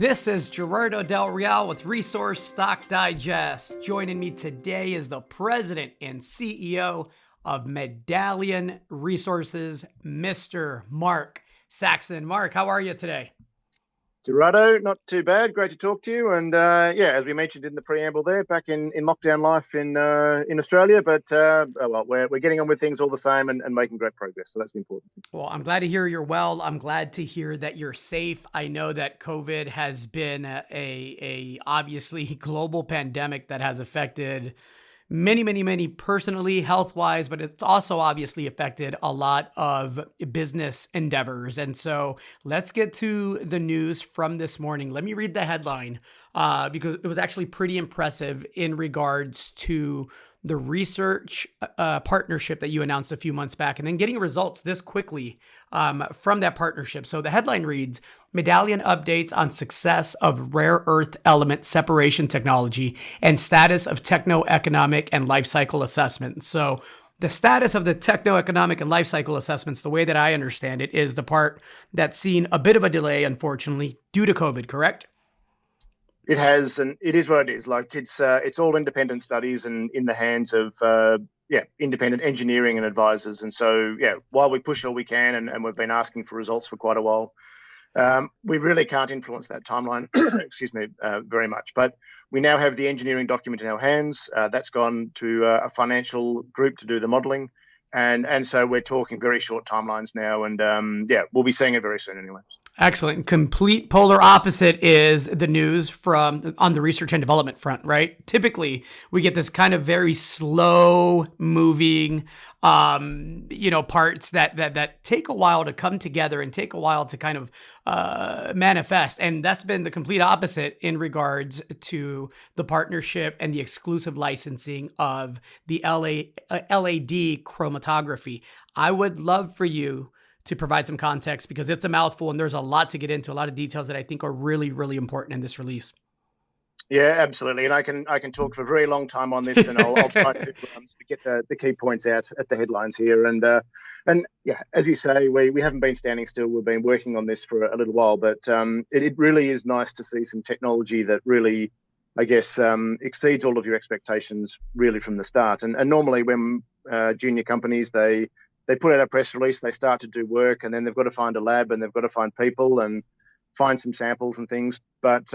This is Gerardo Del Real with Resource Stock Digest. Joining me today is the president and CEO of Medallion Resources, Mr. Mark Saxon. Mark, how are you today? Gerardo, not too bad. Great to talk to you. And as we mentioned in the preamble there, back in lockdown life in Australia, but we're getting on with things all the same and making great progress. So that's the important thing. Well, I'm glad to hear you're well. I'm glad to hear that you're safe. I know that COVID has been a obviously global pandemic that has affected many personally, health-wise, but it's also obviously affected a lot of business endeavors. And so let's get to the news from this morning. Let me read the headline because it was actually pretty impressive in regards to the research partnership that you announced a few months back, and then getting results this quickly from that partnership. So the headline reads, Medallion updates on success of rare earth element separation technology and status of techno-economic and life cycle assessment. So the status of the techno-economic and life cycle assessments, the way that I understand it, is the part that's seen a bit of a delay, unfortunately, due to COVID, correct? It has, and it is what it is. Like it's all independent studies and in the hands of independent engineering and advisors. And so while we push all we can, and we've been asking for results for quite a while, we really can't influence that timeline. Very much. But we now have the engineering document in our hands. That's gone to a financial group to do the modelling. And so we're talking very short timelines now, and we'll be seeing it very soon anyway. Excellent. Complete polar opposite is the news from on the research and development front, right? Typically, we get this kind of very slow moving, parts that take a while to come together and take a while to kind of manifest. And that's been the complete opposite in regards to the partnership and the exclusive licensing of the LAD chromatography. I would love for you to provide some context because it's a mouthful and there's a lot to get into, a lot of details that I think are really, really important in this release. Yeah, absolutely. And I can talk for a very long time on this, and I'll try to get the key points out at the headlines here. And as you say, we haven't been standing still. We've been working on this for a little while, but it really is nice to see some technology that really, I guess, exceeds all of your expectations really from the start. And normally when junior companies, they put out a press release, they start to do work, and then they've got to find a lab and they've got to find people and find some samples and things. But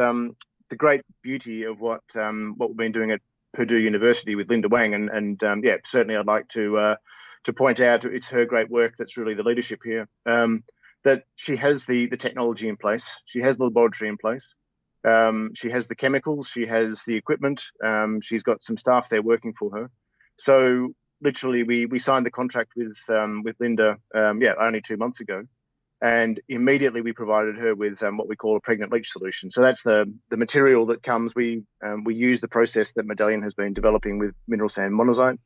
the great beauty of what we've been doing at Purdue University with Linda Wang, and certainly I'd like to point out it's her great work that's really the leadership here. That she has the technology in place, she has the laboratory in place, she has the chemicals, she has the equipment, she's got some staff there working for her. So literally, we signed the contract with Linda, only 2 months ago, and immediately we provided her with what we call a pregnant leach solution. So that's the material that comes. We use the process that Medallion has been developing with mineral sand monazite.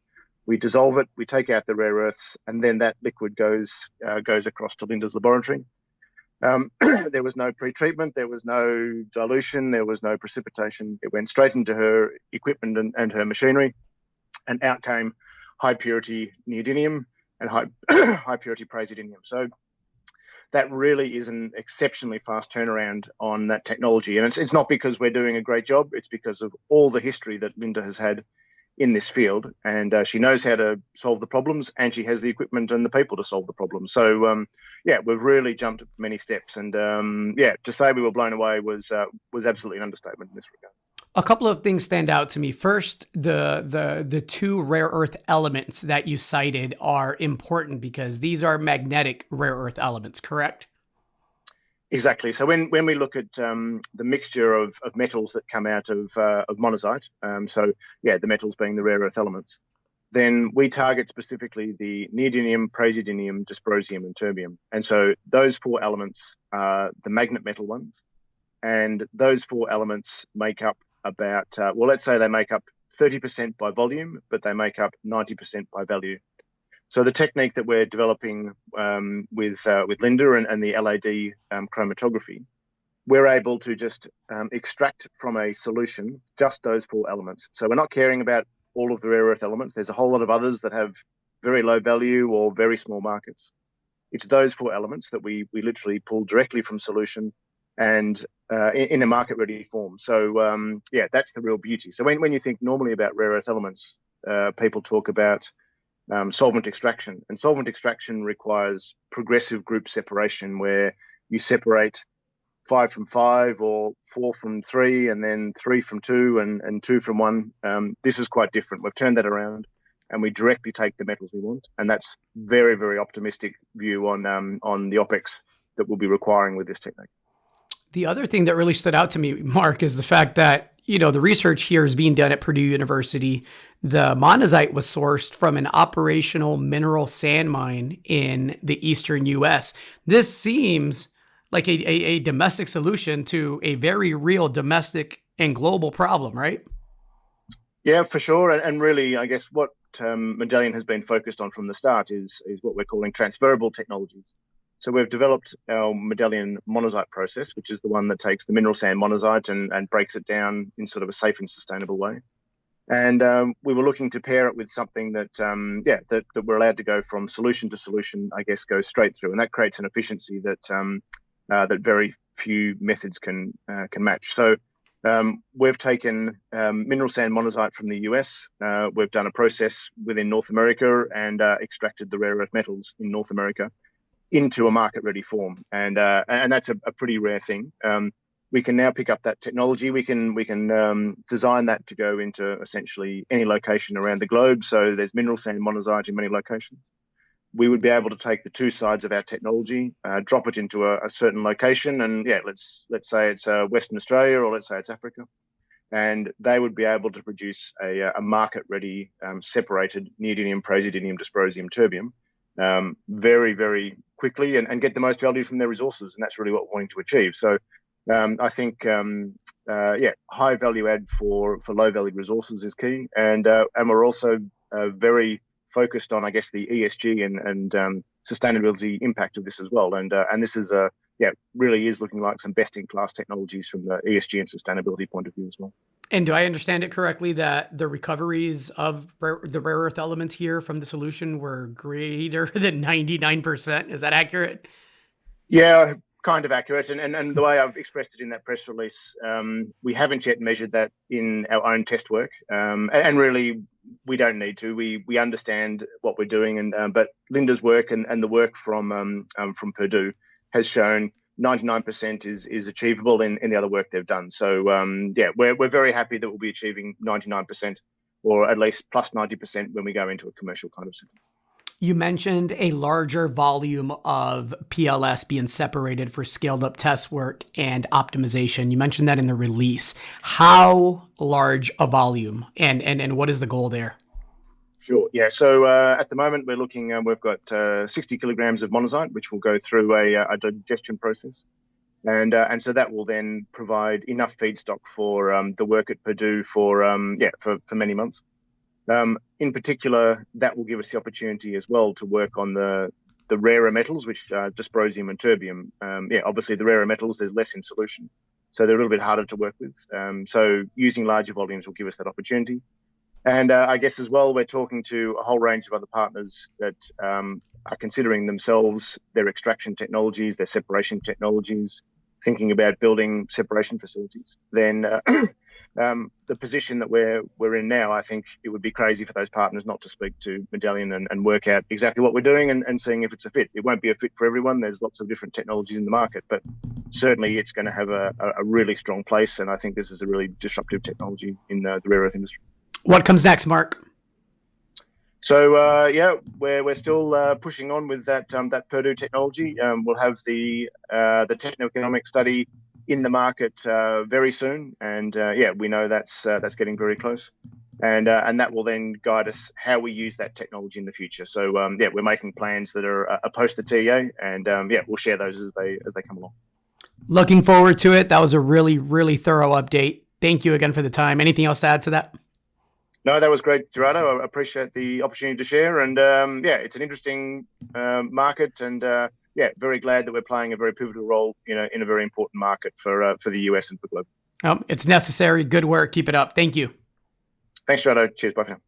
We dissolve it, we take out the rare earths, and then that liquid goes across to Linda's laboratory. There was no pre-treatment, there was no dilution, there was no precipitation. It went straight into her equipment and her machinery, and out came high purity neodymium and high purity praseodymium. So that really is an exceptionally fast turnaround on that technology. And it's not because we're doing a great job, it's because of all the history that Linda has had in this field. And she knows how to solve the problems, and she has the equipment and the people to solve the problems. So, we've really jumped many steps. And, to say we were blown away was absolutely an understatement in this regard. A couple of things stand out to me. First, the two rare earth elements that you cited are important because these are magnetic rare earth elements, correct? Exactly. So when we look at the mixture of metals that come out of monazite, the metals being the rare earth elements, then we target specifically the neodymium, praseodymium, dysprosium, and terbium. And so those four elements are the magnet metal ones, and those four elements make up about, let's say they make up 30% by volume, but they make up 90% by value. So the technique that we're developing with Linda and the LAD chromatography, we're able to just extract from a solution just those four elements. So we're not caring about all of the rare earth elements. There's a whole lot of others that have very low value or very small markets. It's those four elements that we literally pull directly from solution and in a market-ready form. So that's the real beauty. So when you think normally about rare earth elements, people talk about solvent extraction, and solvent extraction requires progressive group separation, where you separate 5 from 5 or 4 from 3 and then 3 from 2 and 2 from 1. This is quite different. We've turned that around and we directly take the metals we want, and that's very, very optimistic view on the OPEX that we'll be requiring with this technique. The other thing that really stood out to me, Mark, is the fact that, the research here is being done at Purdue University. The monazite was sourced from an operational mineral sand mine in the eastern U.S. This seems like a domestic solution to a very real domestic and global problem, right? Yeah, for sure. And really, I guess what Medallion has been focused on from the start is what we're calling transferable technologies. So we've developed our Medallion monazite process, which is the one that takes the mineral sand monazite and breaks it down in sort of a safe and sustainable way. And we were looking to pair it with something that we're allowed to go from solution to solution, I guess, go straight through. And that creates an efficiency that very few methods can match. So we've taken mineral sand monazite from the US. We've done a process within North America and extracted the rare earth metals in North America into a market-ready form, and that's a pretty rare thing. We can now pick up that technology. We can design that to go into essentially any location around the globe. So there's mineral sand monazite in many locations. We would be able to take the two sides of our technology, drop it into a certain location, and let's say it's Western Australia, or let's say it's Africa, and they would be able to produce a market-ready separated neodymium, praseodymium, dysprosium, terbium very, very quickly and get the most value from their resources. And that's really what we're wanting to achieve. So I think, high value add for low value resources is key. And we're also very focused on, I guess, the ESG and sustainability impact of this as well. And this is really is looking like some best in class technologies from the ESG and sustainability point of view as well. And do I understand it correctly that the recoveries of the rare earth elements here from the solution were greater than 99%? Is that accurate? Yeah, kind of accurate. And the way I've expressed it in that press release, we haven't yet measured that in our own test work. And really, we don't need to. We understand what we're doing. But Linda's work and the work from Purdue has shown 99% is achievable in the other work they've done. So we're very happy that we'll be achieving 99%, or at least plus 90% when we go into a commercial kind of setting. You mentioned a larger volume of PLS being separated for scaled up test work and optimization. You mentioned that in the release. How large a volume and what is the goal there? Sure. Yeah. So at the moment, we're looking. We've got 60 kilograms of monazite, which will go through a digestion process, and so that will then provide enough feedstock for the work at Purdue for many months. In particular, that will give us the opportunity as well to work on the rarer metals, which are dysprosium and terbium. Obviously, the rarer metals, there's less in solution, so they're a little bit harder to work with. So using larger volumes will give us that opportunity. And I guess as well, we're talking to a whole range of other partners that are considering themselves their extraction technologies, their separation technologies, thinking about building separation facilities. Then the position that we're in now, I think it would be crazy for those partners not to speak to Medallion and work out exactly what we're doing and seeing if it's a fit. It won't be a fit for everyone. There's lots of different technologies in the market, but certainly it's going to have a really strong place. And I think this is a really disruptive technology in the rare earth industry. What comes next, Mark? So we're still pushing on with that Purdue technology. We'll have the techno-economic study in the market very soon, and we know that's getting very close, and that will then guide us how we use that technology in the future. So we're making plans that are post the TEA, and we'll share those as they come along. Looking forward to it. That was a really, really thorough update. Thank you again for the time. Anything else to add to that? No, that was great, Gerardo. I appreciate the opportunity to share. And it's an interesting market. And very glad that we're playing a very pivotal role in a very important market for the US and for global. It's necessary. Good work. Keep it up. Thank you. Thanks, Gerardo. Cheers. Bye for now.